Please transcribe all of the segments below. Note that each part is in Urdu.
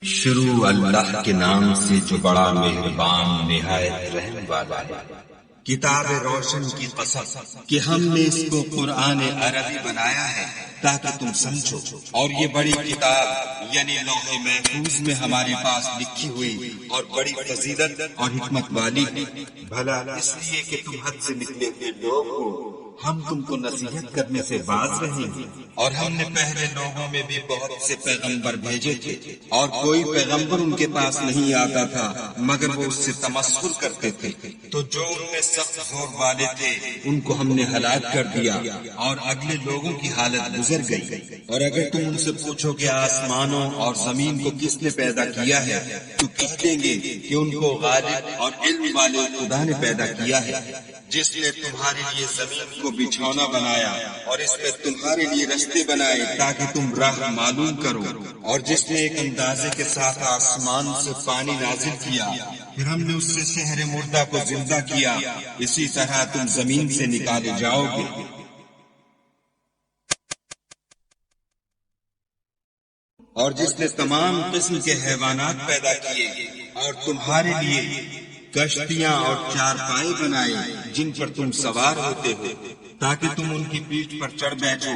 شروع اللہ کے نام سے جو بڑا مہربان نہایت رحم والا ہے۔ کتاب روشن کی قسم کہ ہم نے اس کو قرآن عربی بنایا ہے تاکہ تم سمجھو، اور یہ بڑی کتاب یعنی لوح محفوظ میں ہمارے پاس لکھی ہوئی اور بڑی فضیلت اور حکمت والی ہے۔ بھلا اس لیے کہ تم حد سے نکلے ہوئے لوگ ہو، ہم تم کو نصیحت کرنے سے باز رہیں گے۔ اور ہم نے پہلے لوگوں میں بھی بہت سے پیغمبر بھیجے تھے، اور کوئی پیغمبر ان کے پاس نہیں آتا تھا مگر وہ اس سے تمسخر کرتے تھے، تو جو ان میں سخت زور والے تھے ان کو ہم نے ہلاک کر دیا، اور اگلے لوگوں کی حالت گزر گئی۔ اور اگر تم ان سے پوچھو کہ آسمانوں اور زمین کو کس نے پیدا کیا ہے تو کہہ دیں گے کہ ان کو غالب اور علم والے خدا نے پیدا کیا ہے، جس نے تمہارے لیے زمین کو بچھونا بنایا اور اس میں تمہارے لیے رستے بنائے تاکہ تم راہ معلوم کرو، اور جس نے ایک اندازے کے ساتھ آسمان سے پانی نازل کیا، پھر ہم نے اس سے شہر مردہ کو زندہ کیا، اسی طرح تم زمین سے نکالے جاؤ گے۔ اور جس نے تمام قسم کے حیوانات پیدا کیے اور تمہارے لیے کشتیاں اور چارپائے بنائے جن پر تم سوار ہوتے ہو تاکہ تم ان کی پیٹھ پر چڑھ بیٹھو،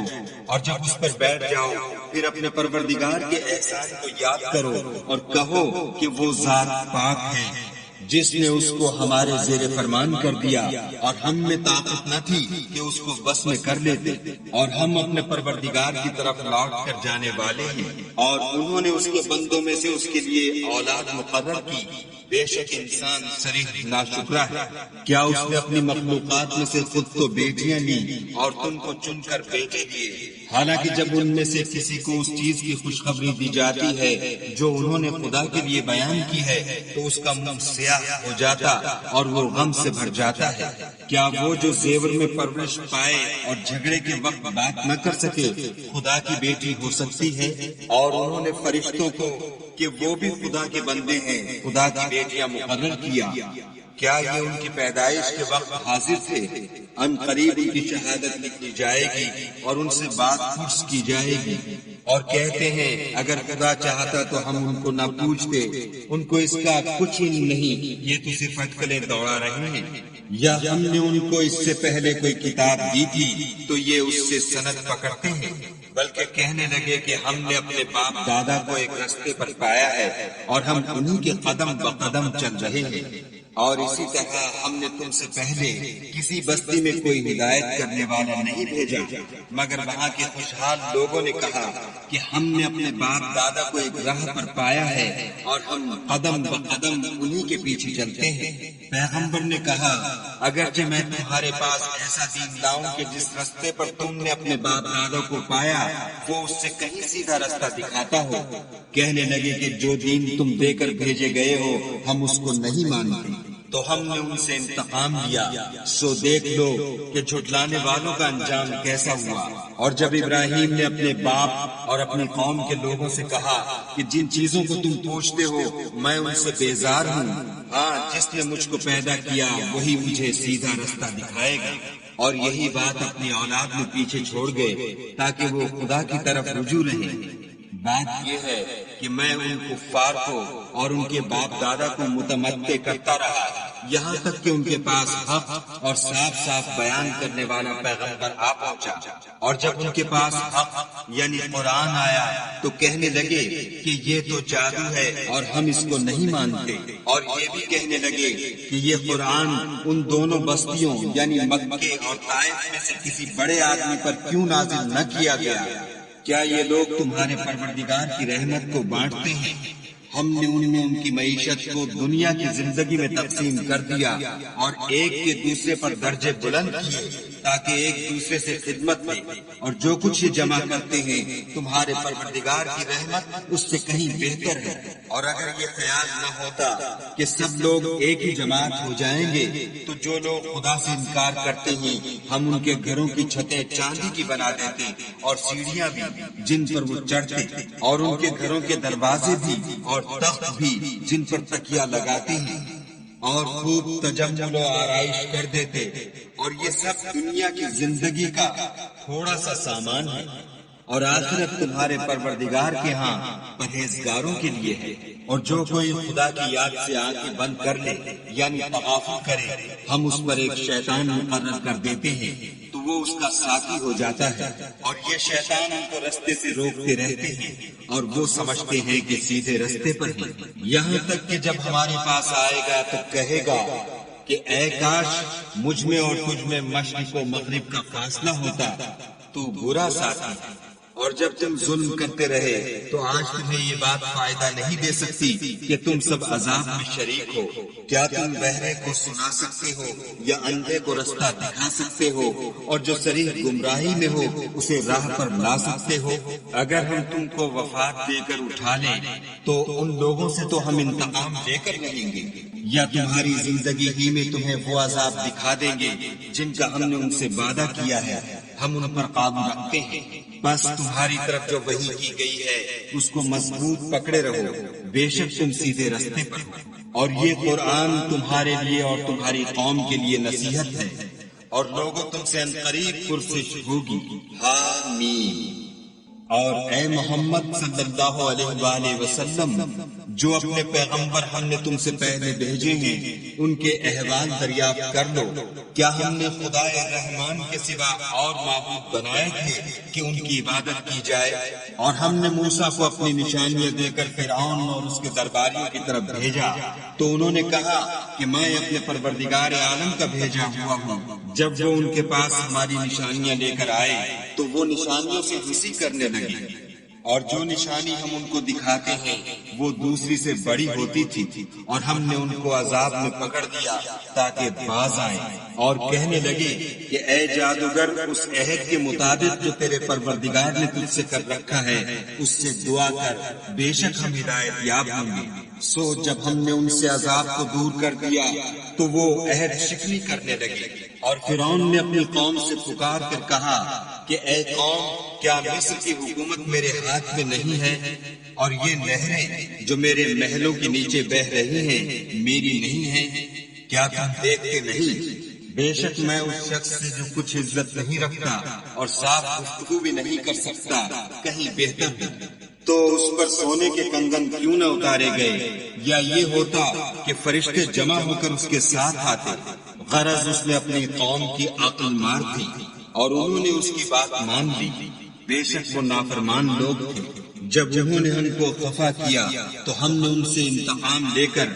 اور جب اس پر بیٹھ جاؤ پھر اپنے پروردگار کے احسان کو یاد کرو اور کہو کہ وہ ذات پاک ہے جس نے اس کو ہمارے زیر فرمان کر دیا، اور ہم میں طاقت نہ تھی کہ اس کو بس میں کر لیتے، اور ہم اپنے پروردگار کی طرف لوٹ کر جانے والے ہیں۔ اور انہوں نے اس کے بندوں میں سے اس کے لیے اولاد مقرر کی، بے شک انسان صریح ناشکرا ہے۔ کیا اس نے اپنی مخلوقات میں سے خود تو بیٹیاں لی اور تم کو چن کر بیٹے دیے، حالانکہ جب ان میں سے کسی کو اس چیز کی خوشخبری دی جاتی ہے جو انہوں نے خدا کے لیے بیان کی ہے تو اس کا منہ سیاہ ہو جاتا اور وہ غم سے بھر جاتا ہے۔ کیا وہ جو زیور میں پرورش پائے اور جھگڑے کے وقت بات نہ کر سکے خدا کی بیٹی ہو سکتی ہے؟ اور انہوں نے فرشتوں کو کہ وہ بھی خدا کے بندے ہیں خدا کی بیٹیاں مقرر کیا۔ کیا یہ ان کی پیدائش کے وقت حاضر تھے؟ ان قریب ان کی شہادت لکھی جائے گی اور ان سے بات پرس کی جائے گی، اور کہتے ہیں اگر خدا چاہتا تو ہم ان کو نہ پوچھتے، ان کو اس کا کچھ علم نہیں، یہ تو صرف اٹکلیں دوڑا رہے ہیں۔ یا ہم نے ان کو اس سے پہلے کوئی کتاب دی تھی تو یہ اس سے سند پکڑتے ہیں، بلکہ کہنے لگے کہ ہم نے اپنے باپ دادا کو ایک رستے پر پایا ہے اور ہم انہی کے قدم بقدم چل رہے ہیں۔ اور اسی طرح ہم نے تم سے پہلے کسی بستی میں کوئی ہدایت کرنے والا نہیں بھیجا مگر وہاں کے خوشحال لوگوں نے کہا کہ ہم نے اپنے باپ دادا کو ایک راہ پر پایا ہے اور ہم قدم بقدم انہی کے پیچھے چلتے ہیں۔ پیغمبر نے کہا اگرچہ میں تمہارے پاس ایسا دین لاؤں کہ جس رستے پر تم نے اپنے باپ دادا کو پایا وہ اس سے کہیں سیدھا رستہ دکھاتا ہو، کہنے لگے کہ جو دین تم دے کر بھیجے گئے ہو ہم اس کو نہیں مانتے، تو ہم نے ان سے انتقام لیا، سو دیکھ لو کہ جھٹلانے والوں کا انجام کیسا ہوا۔ اور جب ابراہیم نے اپنے باپ اور اپنی قوم کے لوگوں سے کہا کہ جن چیزوں کو تم پوچھتے ہو میں ان سے بیزار ہوں، ہاں جس نے مجھ کو پیدا کیا وہی مجھے سیدھا رستہ دکھائے گا، اور یہی بات اپنی اولاد میں پیچھے چھوڑ گئے تاکہ وہ خدا کی طرف رجوع رہیں۔ بات یہ ہے کہ میں ان کفار کو اور ان کے باپ دادا کو متمتع کرتا رہا یہاں تک کہ ان کے پاس حق اور صاف صاف بیان کرنے والا پیغمبر آ پہنچا، اور جب ان کے پاس حق یعنی قرآن آیا تو کہنے لگے کہ یہ تو جادو ہے اور ہم اس کو نہیں مانتے، اور یہ بھی کہنے لگے کہ یہ قرآن ان دونوں بستیوں یعنی مکے اور طائف میں سے کسی بڑے آدمی پر کیوں نازل نہ کیا گیا؟ کیا یہ لوگ تمہارے پروردگار کی رحمت کو بانٹتے ہیں؟ ہم نے ان میں ان کی معیشت کو دنیا کی زندگی میں تقسیم کر دیا اور ایک کے دوسرے پر درجے بلند کیے تاکہ ایک دوسرے سے خدمت لیں، اور جو کچھ یہ جمع کرتے ہیں تمہارے پروردگار کی رحمت اس سے کہیں بہتر ہے۔ اور اگر یہ خیال نہ ہوتا کہ سب لوگ ایک ہی جماعت ہو جائیں گے تو جو لوگ خدا سے انکار کرتے ہیں ہم ان کے گھروں کی چھتیں چاندی کی بنا دیتے اور سیڑھیاں بھی جن پر وہ چڑھتے، اور ان کے گھروں کے دروازے بھی اور تخت بھی جن پر تکیہ لگاتے ہیں، اور خوب تجمل و آرائش کر دیتے، اور یہ سب دنیا کی زندگی کا تھوڑا سا سامان ہے۔ اور آخرت تمہارے پروردگار کے ہاں پرہیزگاروں کے لیے ہے۔ اور جو کوئی خدا کی یاد سے آنکھیں بند کر لے یعنی تغافل کرے، ہم اس پر ایک شیطان مقرر کر دیتے ہیں تو وہ اس کا ساتھی ہو جاتا ہے، اور یہ شیطان ان کو رستے سے روکتے رہتے ہیں اور وہ سمجھتے ہیں کہ سیدھے رستے پر ہیں، یہاں تک کہ جب ہمارے پاس آئے گا تو کہے گا کہ اے کاش مجھ میں اور تجھ میں مشرق و مغرب کا فاصلہ ہوتا، تو برا ساتھی ہے۔ اور جب تم ظلم کرتے رہے تو آج تمہیں یہ بات فائدہ نہیں دے سکتی کہ تم سب عذاب میں شریک ہو۔ کیا تم بہرے کو سنا سکتے ہو یا اندھے کو رستہ دکھا سکتے ہو، اور جو صریح گمراہی میں ہو اسے راہ پر لا سکتے ہو؟ اگر ہم تم کو وفات دے کر اٹھا لیں تو ان لوگوں سے تو ہم انتقام لے کر رہیں گے، یا تمہاری زندگی ہی میں تمہیں وہ عذاب دکھا دیں گے جن کا ہم نے ان سے وعدہ کیا ہے، ہم ان پر قابو رکھتے ہیں۔ بس تمہاری طرف جو وحی کی گئی ہے اس کو مضبوط پکڑے رہو، بے شک تم سیدھے رستے پر ہو۔ اور یہ قرآن تمہارے لیے اور تمہاری قوم کے لیے نصیحت ہے، اور لوگوں تم سے عنقریب پرسش ہوگی۔ حامیم۔ اور اے محمد صلی اللہ علیہ وآلہ وسلم، جو اپنے پیغمبر ہم نے تم سے پہلے بھیجے ہیں ان کے احوال دریافت کر لو۔ کیا ہم نے خدا رحمان کے سوا اور معبود بنائے تھے کہ ان کی عبادت کی جائے؟ اور ہم نے موسیٰ کو اپنی نشانیاں دے کر فرعون اور اس کے درباریوں کی طرف بھیجا تو انہوں نے کہا کہ میں اپنے پروردگار عالم کا بھیجا ہوا ہوں۔ جب وہ ان کے پاس ہماری نشانیاں لے کر آئے تو وہ نشانیوں سے ہنسی کرنے لگے، اور جو نشانی ہم ان کو دکھاتے ہیں وہ دوسری سے بڑی ہوتی تھی، اور ہم نے ان کو عذاب میں پکڑ دیا تاکہ باز آئیں، اور کہنے لگے کہ اے جادوگر، اس عہد کے مطابق جو تیرے پروردگار نے تجھ سے کر رکھا ہے اس سے دعا کر، بے شک ہم ہدایت یاب ہوں گے۔ سو جب ہم نے ان سے عذاب کو دور کر دیا تو وہ عہد شکنی کرنے لگے، اور فرعون نے اپنی قوم سے پکار کر کہا کہ اے قوم، کیا مصر کی حکومت میرے ہاتھ میں نہیں ہے، اور یہ نہریں جو میرے محلوں کے نیچے بہ رہی ہیں میری نہیں ہیں؟ کیا تم دیکھتے نہیں؟ بے شک میں اس شخص سے جو کچھ عزت نہیں رکھتا اور صاف گفتگو بھی نہیں کر سکتا کہیں بہتر ہوں۔ تو اس پر سونے کے کنگن کیوں نہ اتارے گئے، یا یہ ہوتا کہ فرشتے جمع ہو کر اس کے ساتھ آتے؟ غرض اس نے اپنی قوم کی عقل مار دی اور انہوں نے اس کی بات مان لی، بے شک وہ نافرمان لوگ تھے۔ جب انہوں نے ہم کو خفا کیا تو ہم نے ان سے انتقام لے کر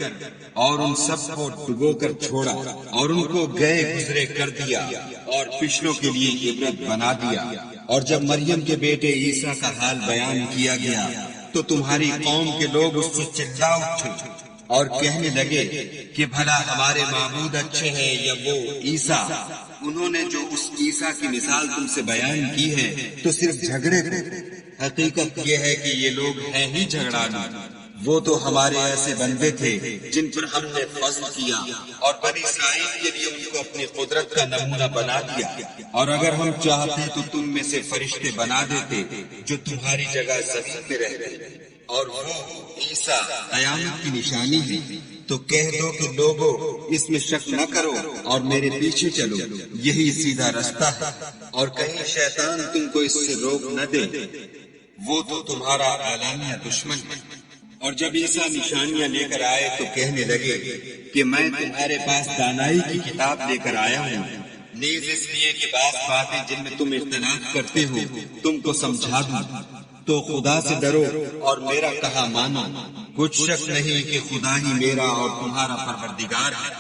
اور ان سب کو ڈبو کر چھوڑا، اور ان کو گئے گزرے کر دیا اور پچھلوں کے لیے عبرت بنا دیا۔ اور جب مریم کے بیٹے عیسیٰ کا حال بیان کیا گیا تو تمہاری قوم کے لوگ اس سے چلا اٹھے اور کہنے لگے کہ بھلا ہمارے معبود اچھے ہیں یا وہ عیسیٰ؟ انہوں نے جو اس عیسیٰ کی مثال تم سے بیان کی ہے تو صرف جھگڑے تھے۔ حقیقت یہ ہے کہ یہ لوگ ہیں ہی جھگڑالو۔ وہ تو ہمارے ایسے بندے تھے جن پر ہم نے فضل کیا، اور بنی اسرائیل کے لیے ان کو اپنی قدرت کا نمونہ بنا دیا، اور اگر ہم چاہتے تو تم میں سے فرشتے بنا دیتے جو تمہاری جگہ زمین میں رہتے، اور وہ عیسیٰ قیامت کی نشانی ہے۔ تو کہہ دو کہ لوگو اس میں شک نہ کرو اور میرے پیچھے چلو، یہی سیدھا رستہ ہے، اور کہیں شیطان تم کو اس سے روک نہ دے، وہ تو تمہارا اعلانیہ دشمن ہے۔ اور جب عیسیٰ نشانیاں لے کر آئے تو کہنے لگے کہ میں تمہارے پاس دانائی کی کتاب لے کر آیا ہوں، نیز اس لیے کہ بعض باتیں جن میں تم اختلاف کرتے ہو تم کو سمجھا دوں۔ تو خدا سے ڈرو اور میرا کہا مانو، کچھ شک نہیں کہ خدا ہی میرا اور تمہارا پروردگار ہے،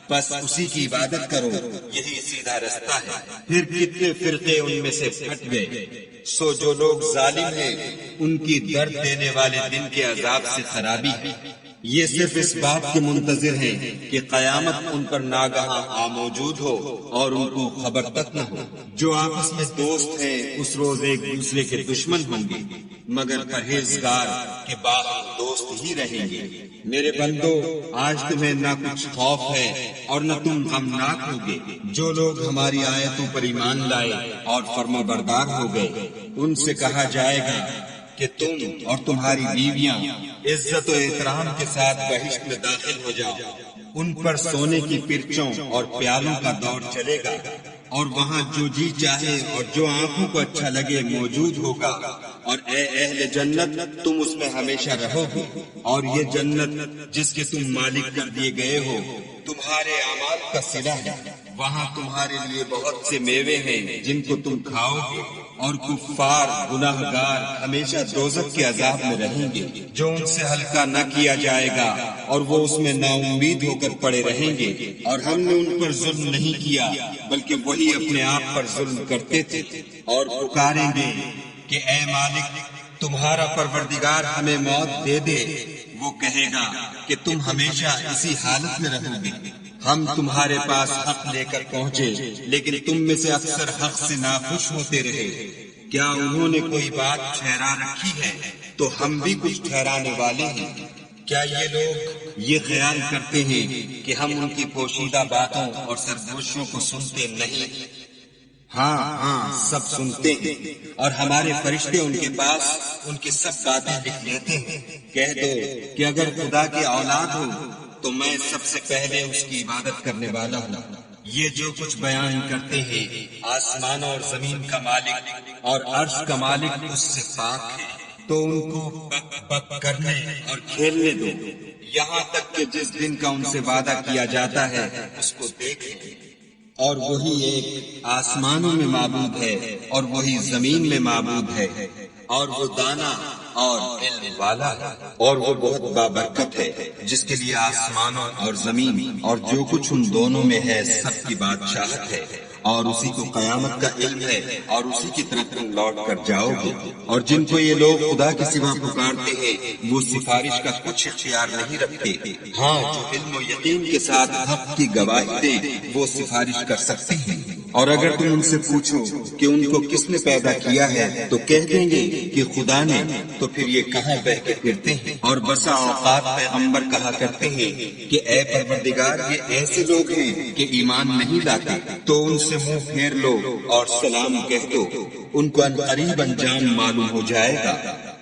بس اسی کی عبادت کرو، یہی سیدھا رستہ ہے۔ پھر کتنے فرقے ان میں سے پھٹ گئے۔ سو جو لوگ ظالم ہیں ان کی درد دینے والے دن کے عذاب سے خرابی ہے۔ یہ صرف اس بات کے منتظر ہیں کہ قیامت ان پر ناگہاں آ موجود ہو اور ان کو خبر تک نہ ہو۔ جو آپس میں دوست ہیں اس روز ایک دوسرے کے دشمن ہوں گے، مگر پرہیزگار کے باہم دوست ہی رہیں گے۔ میرے بندو، آج تمہیں نہ کچھ خوف ہے اور نہ تم غمناک ہوگے۔ جو لوگ ہماری آیتوں پر ایمان لائے اور فرما بردار ہو گئے ان سے کہا جائے گا کہ تم اور تمہاری بیویاں عزت و احترام کے ساتھ بہشت میں داخل ہو جاؤ، ان پر سونے کی پرچوں اور پیالوں کا دور چلے گا، اور وہاں جو جی چاہے اور جو آنکھوں کو اچھا لگے موجود ہوگا، اور اے اہل جنت تم اس میں ہمیشہ رہو گے، اور یہ جنت جس کے تم مالک کر دیے گئے ہو تمہارے اعمال کا صلہ ہے، وہاں تمہارے لیے بہت سے میوے ہیں جن کو تم کھاؤ گے، اور کفار گناہ گار ہمیشہ دوزخ کے عذاب میں رہیں گے جو ان سے ہلکا نہ کیا جائے گا، اور وہ اس میں نا امید ہو کر پڑے رہیں گے۔ اور ہم نے ان پر ظلم نہیں کیا بلکہ وہی اپنے آپ پر ظلم کرتے تھے، اور پکاریں گے کہ اے مالک تمہارا پروردگار ہمیں موت دے دے، وہ کہے گا کہ تم ہمیشہ اسی حالت میں رہو گے، ہم تمہارے پاس حق لے کر پہنچے لیکن تم میں سے اکثر حق سے ناخوش ہوتے رہے۔ کیا انہوں نے کوئی بات ٹھہرا رکھی ہے تو ہم بھی کچھ ٹھہرانے والے ہیں؟ کیا یہ لوگ یہ خیال کرتے ہیں کہ ہم ان کی پوشیدہ باتوں اور سرگوشیوں کو سنتے نہیں؟ ہاں سب سنتے ہیں، اور ہمارے فرشتے ان کے پاس ان کی سب باتیں لکھ لیتے ہیں۔ کہہ دو کہ اگر خدا کی اولاد ہو تو میں سب سے پہلے اس کی عبادت کرنے والا ہوں۔ یہ جو کچھ بیان کرتے ہیں آسمانوں اور زمین کا مالک اور عرش کا مالک اس سے پاک ہے، تو ان کو بک کرنے اور کھیلنے دو، یہاں تک کہ جس دن کا ان سے وعدہ کیا جاتا ہے اس کو دیکھیں۔ اور وہی ایک آسمانوں میں معبود ہے اور وہی زمین میں معبود ہے، اور وہ دانا اور علم والا ہے، اور وہ بہت بابرکت ہے، جس کے لیے آسمانوں اور زمین اور جو کچھ ان دونوں میں ہے سب کی بادشاہت ہے، اور اسی کو قیامت کا علم ہے، اور اسی کی طرف تم لوٹ کر جاؤ گے۔ اور جن کو یہ لوگ خدا کے سوا پکارتے ہیں وہ سفارش کا کچھ اختیار نہیں رکھتے، ہاں جو علم و یقین کے ساتھ حق کی گواہی دے وہ سفارش کر سکتے ہیں۔ اور اگر تم ان سے پوچھو کہ ان کو کس نے پیدا کیا ہے تو کہہ دیں گے کہ خدا نے، تو پھر یہ کہاں بہ کے پھرتے ہیں؟ اور بسا اوقات پیغمبر کہا کرتے ہیں کہ اے پروردگار یہ ایسے لوگ ہیں کہ ایمان نہیں لاتے، تو ان سے منہ پھیر لو اور سلام کہہ دو، ان کو عنقریب انجام معلوم ہو جائے گا۔